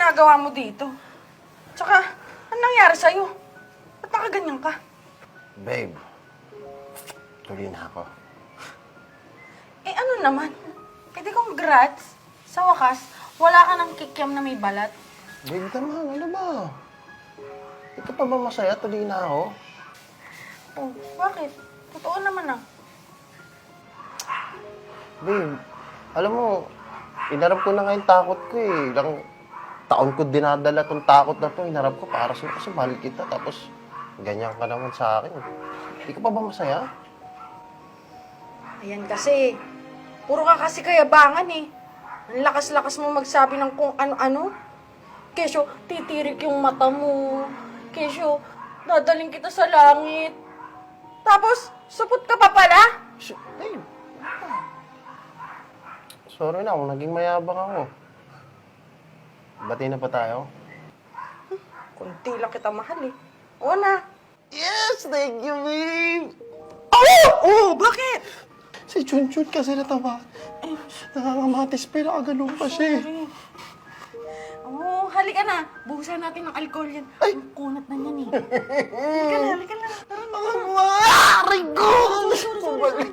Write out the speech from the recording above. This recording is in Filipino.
ginagawa mo dito? Tsaka, anong nangyari sa'yo? Ba't nakaganyan ka? Babe, tuloy na ako. Eh ano naman? Eh di congrats. Sa wakas, wala ka ng kikiam na may balat. Babe naman, ano ba? Ito pa ba masaya? Tuloy na ako. Oh, bakit? Totoo naman ah. Babe, alam mo, inarap ko na nga yung takot ko eh. Ilang taon ko dinadala tong takot na to. Inarap ko para sa'yo kasi mahal kita. Tapos, ganyan ka naman sa akin. Hindi ka pa ba masaya? Ayan kasi, puro ka kasi kayabangan eh. Ang lakas-lakas mo magsabi ng kung ano-ano. Kesyo, titirik yung mata mo. Kesyo, dadaling kita sa langit. Tapos, supot ka pa pala? Babe, sorry na kung naging mayabang ako. Bati na pa tayo? Kunti lang kita mahal eh. Oo na. Yes! Thank you, babe! Oh, bakit? Si Chunchun kasi natawa. Nakakamatis pa, nakaganon pa siya eh. Sorry. Oh, halika na. Buhusan natin ng alcohol yan. Ay! Ang kunat na yan eh. Halika na, halika na. Tara na. Ang maaari ko! Sorry.